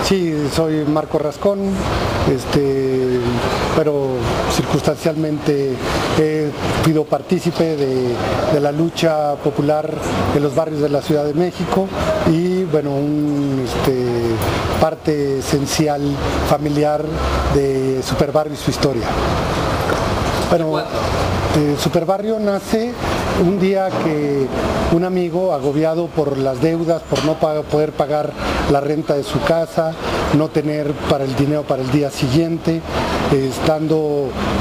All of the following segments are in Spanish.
Sí, soy Marco Rascón, pero circunstancialmente he sido partícipe de la lucha popular en los barrios de la Ciudad de México y bueno, parte esencial familiar de Superbarrio y su historia. Bueno, Superbarrio nace un día que un amigo, agobiado por las deudas, por no poder pagar la renta de su casa, no tener para el dinero para el día siguiente,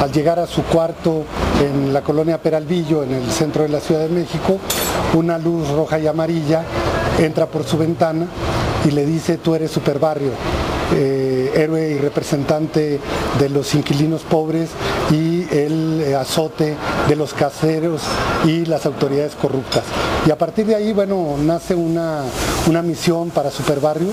al llegar a su cuarto en la colonia Peralvillo, en el centro de la Ciudad de México, una luz roja y amarilla entra por su ventana y le dice: tú eres Superbarrio, héroe y representante de los inquilinos pobres y el azote de los caseros y las autoridades corruptas. Y a partir de ahí, bueno, nace una misión para Superbarrio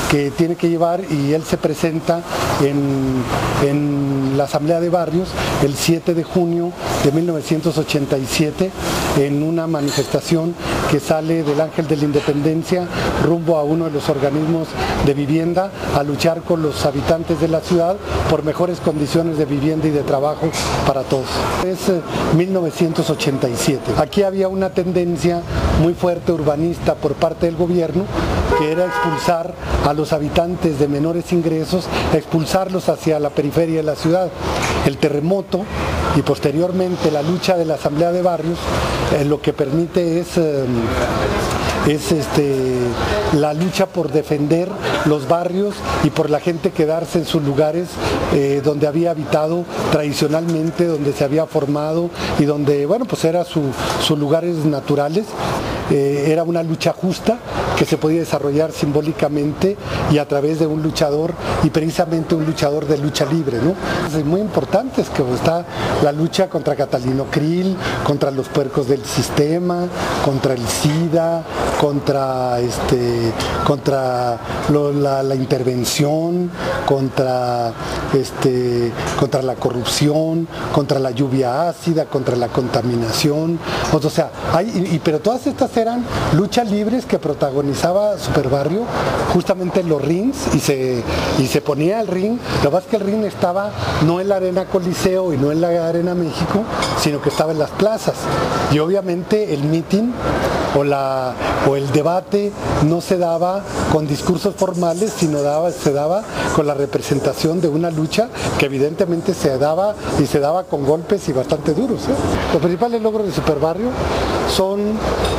que tiene que llevar, y él se presenta en la Asamblea de Barrios el 7 de junio de 1987 en una manifestación que sale del Ángel de la Independencia rumbo a uno de los organismos de vivienda a luchar con los habitantes de la ciudad por mejores condiciones de vivienda y de trabajo para todos. Es 1987. Aquí había una tendencia muy fuerte urbanista por parte del gobierno, que era expulsar a los habitantes de menores ingresos, expulsarlos hacia la periferia de la ciudad. El terremoto y posteriormente la lucha de la Asamblea de Barrios lo que permite es la lucha por defender los barrios y por la gente quedarse en sus lugares donde había habitado tradicionalmente, donde se había formado y donde, bueno, pues eran sus lugares naturales. Era una lucha justa que se podía desarrollar simbólicamente y a través de un luchador, y precisamente un luchador de lucha libre, ¿no? Es muy importante, es que está la lucha contra Catalino Krill, contra los puercos del sistema, contra el SIDA, contra la intervención, contra la corrupción, contra la lluvia ácida, contra la contaminación. O sea, pero todas estas eran luchas libres que protagonizaba Superbarrio justamente en los rings, y se ponía el ring. Lo que pasa es que el ring estaba no en la Arena Coliseo y no en la Arena México, sino que estaba en las plazas, y obviamente el meeting o el debate no se daba con discursos formales, sino se daba con la representación de una lucha que evidentemente se daba con golpes y bastante duros, ¿eh? Los principales logros de Superbarrio son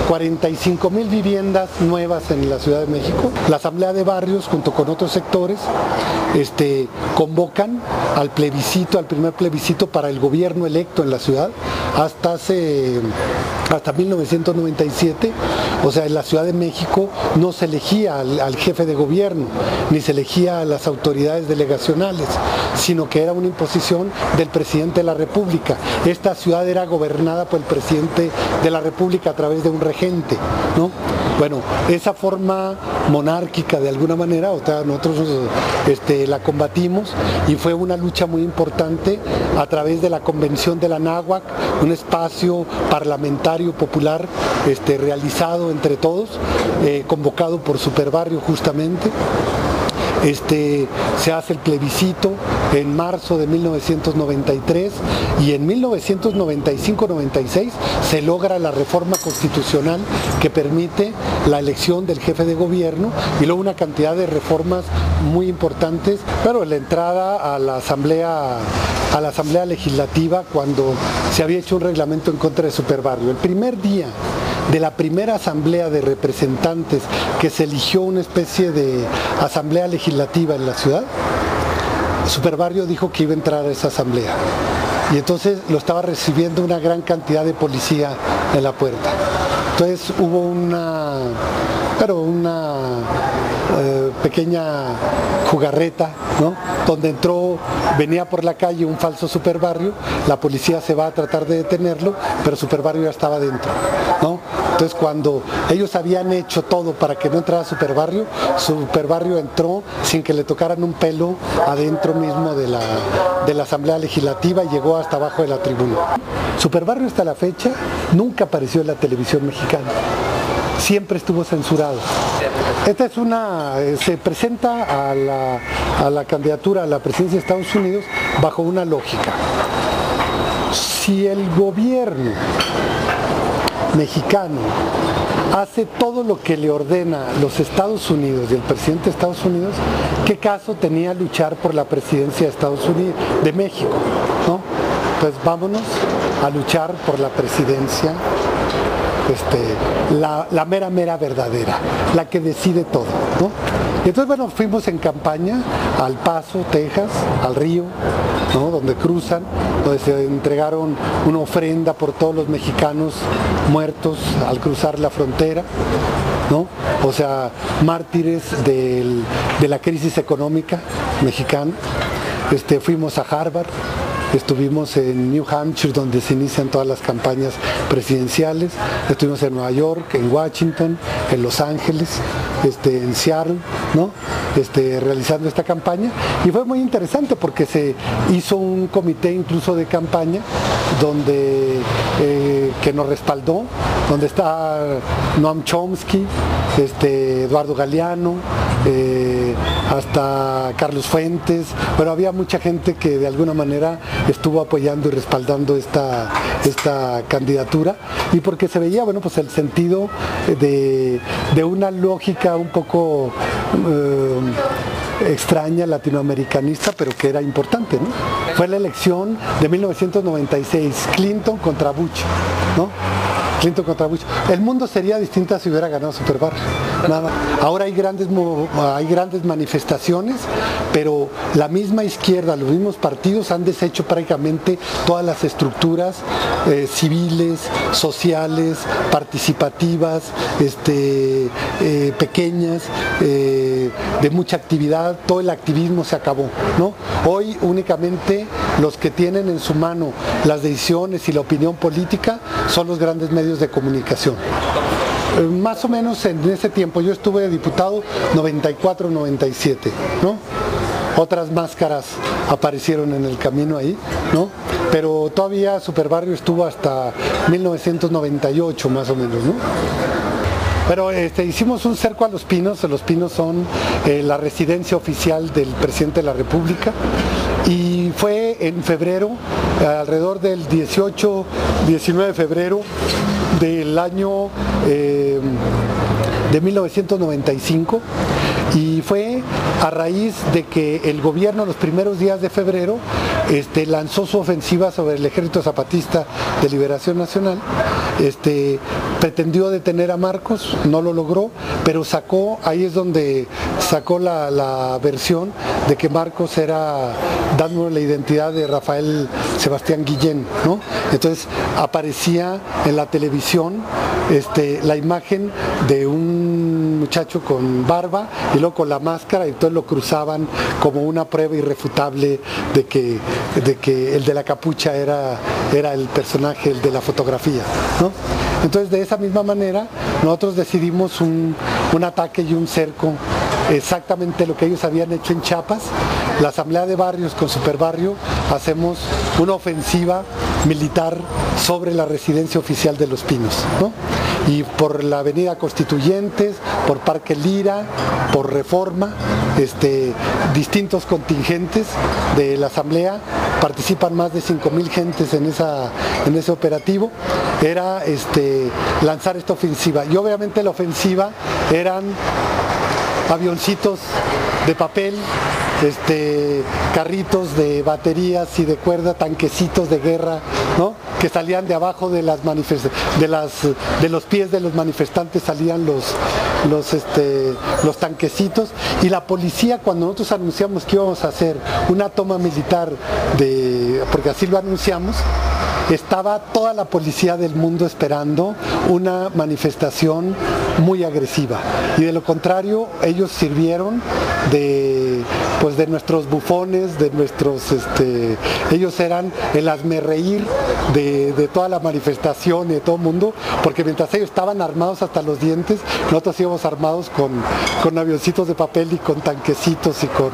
45,000 viviendas nuevas en la Ciudad de México. La Asamblea de Barrios, junto con otros sectores, convocan al primer plebiscito para el gobierno electo en la ciudad hasta 1997. O sea, en la Ciudad de México no se elegía al jefe de gobierno, ni se elegía a las autoridades delegacionales, sino que era una imposición del presidente de la República. Esta ciudad era gobernada por el presidente de la República a través de un regente, ¿no? Bueno, esa forma monárquica de alguna manera, o sea, nosotros la combatimos, y fue una lucha muy importante a través de la Convención de la Náhuac, un espacio parlamentario popular realizado entre todos, convocado por Superbarrio justamente. Se hace el plebiscito en marzo de 1993, y en 1995-96 se logra la reforma constitucional que permite la elección del jefe de gobierno, y luego una cantidad de reformas muy importantes, pero la entrada a la Asamblea Legislativa, cuando se había hecho un reglamento en contra de Superbarrio. El primer día de la primera asamblea de representantes, que se eligió una especie de asamblea legislativa en la ciudad, Superbarrio dijo que iba a entrar a esa asamblea, y entonces lo estaba recibiendo una gran cantidad de policía en la puerta. Entonces hubo una pequeña jugarreta, ¿no? Donde venía por la calle un falso Superbarrio, la policía se va a tratar de detenerlo, pero Superbarrio ya estaba dentro, ¿no? Entonces, cuando ellos habían hecho todo para que no entrara Superbarrio, Superbarrio entró sin que le tocaran un pelo adentro mismo de la Asamblea Legislativa, y llegó hasta abajo de la tribuna. Superbarrio, hasta la fecha, nunca apareció en la televisión mexicana. Siempre estuvo censurado. Esta es se presenta a la candidatura a la presidencia de Estados Unidos bajo una lógica. Si el gobierno mexicano hace todo lo que le ordena los Estados Unidos y el presidente de Estados Unidos, ¿qué caso tenía luchar por la presidencia de Estados Unidos, de México? ¿No? Pues vámonos a luchar por la presidencia, la mera verdadera, la que decide todo, ¿no? Y entonces, bueno, fuimos en campaña al Paso, Texas, al río, ¿no? Donde cruzan, donde se entregaron una ofrenda por todos los mexicanos muertos al cruzar la frontera, ¿no? O sea, mártires de la crisis económica mexicana. Fuimos a Harvard. Estuvimos en New Hampshire, donde se inician todas las campañas presidenciales. Estuvimos en Nueva York, en Washington, en Los Ángeles, en Seattle, ¿no? Realizando esta campaña. Y fue muy interesante porque se hizo un comité incluso de campaña que nos respaldó, donde está Noam Chomsky, Eduardo Galeano, hasta Carlos Fuentes. Bueno, había mucha gente que de alguna manera estuvo apoyando y respaldando esta candidatura, y porque se veía, bueno, pues el sentido de una lógica un poco extraña, latinoamericanista, pero que era importante, ¿no? Fue la elección de 1996, Clinton contra Bush, ¿no? Clinton contra Bush. El mundo sería distinto si hubiera ganado Super Barrio. Nada. Ahora hay grandes manifestaciones, pero la misma izquierda, los mismos partidos han deshecho prácticamente todas las estructuras civiles, sociales, participativas, pequeñas, de mucha actividad. Todo el activismo se acabó, ¿no? Hoy únicamente los que tienen en su mano las decisiones y la opinión política son los grandes medios de comunicación. Más o menos en ese tiempo, yo estuve de diputado 94-97, ¿no? Otras máscaras aparecieron en el camino ahí, ¿no? Pero todavía Super Barrio estuvo hasta 1998 más o menos, ¿no? Pero hicimos un cerco a Los Pinos. Los Pinos son la residencia oficial del presidente de la República, y fue en febrero, alrededor del 19 de febrero del año de 1995, y fue a raíz de que el gobierno los primeros días de febrero lanzó su ofensiva sobre el Ejército Zapatista de Liberación Nacional. Pretendió detener a Marcos, no lo logró, pero ahí es donde sacó la versión de que Marcos era dando la identidad de Rafael Sebastián Guillén, ¿no? Entonces aparecía en la televisión la imagen de un muchacho con barba y luego con la máscara, y entonces lo cruzaban como una prueba irrefutable de que el de la capucha era el personaje, el de la fotografía, ¿no? Entonces, de esa misma manera, nosotros decidimos un ataque y un cerco, exactamente lo que ellos habían hecho en Chiapas. La Asamblea de Barrios con Super Barrio hacemos una ofensiva militar sobre la residencia oficial de Los Pinos, ¿no? Y por la Avenida Constituyentes, por Parque Lira, por Reforma, distintos contingentes de la Asamblea, participan más de 5,000 gentes en ese operativo. Era lanzar esta ofensiva, y obviamente la ofensiva eran avioncitos de papel, carritos de baterías y de cuerda, tanquecitos de guerra, ¿no? Que salían de abajo de los pies de los manifestantes, salían los tanquecitos, y la policía, cuando nosotros anunciamos que íbamos a hacer una toma militar, porque así lo anunciamos, estaba toda la policía del mundo esperando una manifestación muy agresiva, y de lo contrario ellos sirvieron de nuestros bufones, de nuestros ellos eran el hazmerreír de toda la manifestación y de todo el mundo, porque mientras ellos estaban armados hasta los dientes, nosotros íbamos armados con avioncitos de papel y con tanquecitos y con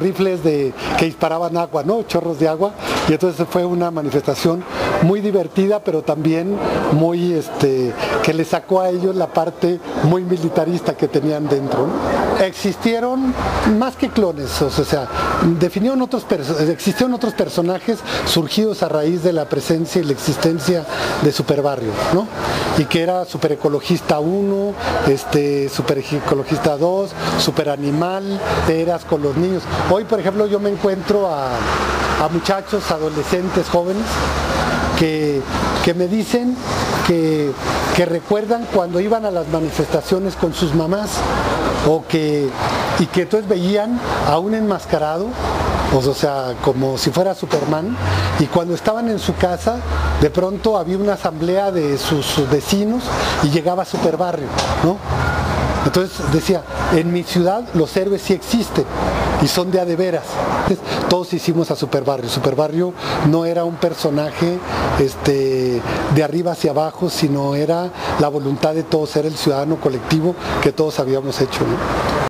rifles que disparaban agua, ¿no? Chorros de agua. Nicaragua, y entonces fue una manifestación muy divertida, pero también muy que le sacó a ellos la parte muy militarista que tenían dentro, ¿no? Existieron más que clones, o sea, existieron otros personajes surgidos a raíz de la presencia y la existencia de Superbarrio, ¿no? Y que era Super Ecologista 1, Super Ecologista 2, Super Animal, eras con los niños. Hoy, por ejemplo, yo me encuentro a muchachos, adolescentes, jóvenes, que me dicen que recuerdan cuando iban a las manifestaciones con sus mamás, y que entonces veían a un enmascarado, o sea, como si fuera Superman, y cuando estaban en su casa, de pronto había una asamblea de sus vecinos y llegaba Superbarrio, ¿no? Entonces decía, en mi ciudad los héroes sí existen y son de a de veras. Entonces, todos hicimos a Superbarrio. Superbarrio no era un personaje de arriba hacia abajo, sino era la voluntad de todos, era el ciudadano colectivo que todos habíamos hecho, ¿no?